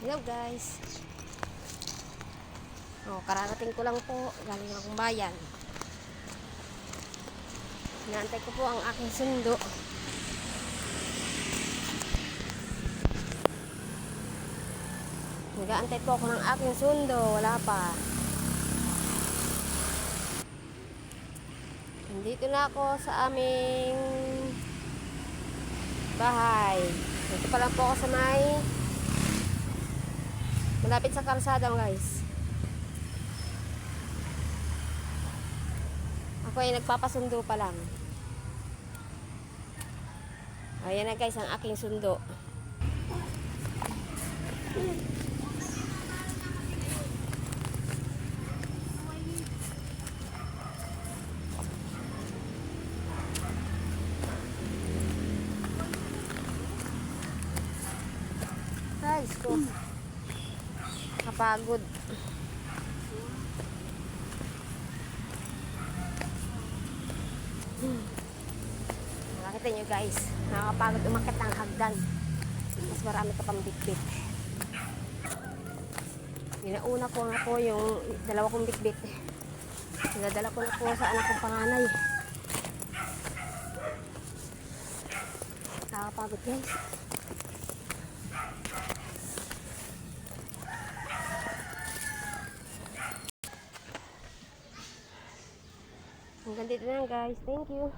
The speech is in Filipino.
Hello guys. Kararating ko lang po. Galing akong bayan. Inaantay ko po ang aking sundo. Nag-aantay po ako ng aking sundo. Wala pa. Nandito na ako sa aming bahay. Dito pa lang po ako sa malapit sa kalsada guys. Ako ay nagpapasundo pa lang. Ayan na guys ang aking sundo. Guys ko. Kapagod. Nakita nyo guys, nakakapagod umakit ng hagdan. Mas marami ka pang bitbit. Ginauna ko nga po yung dalawa kong bitbit. Sinadala ko na po sa anak kong panganay. Nakakapagod guys. Hanggang dito na guys. Thank you.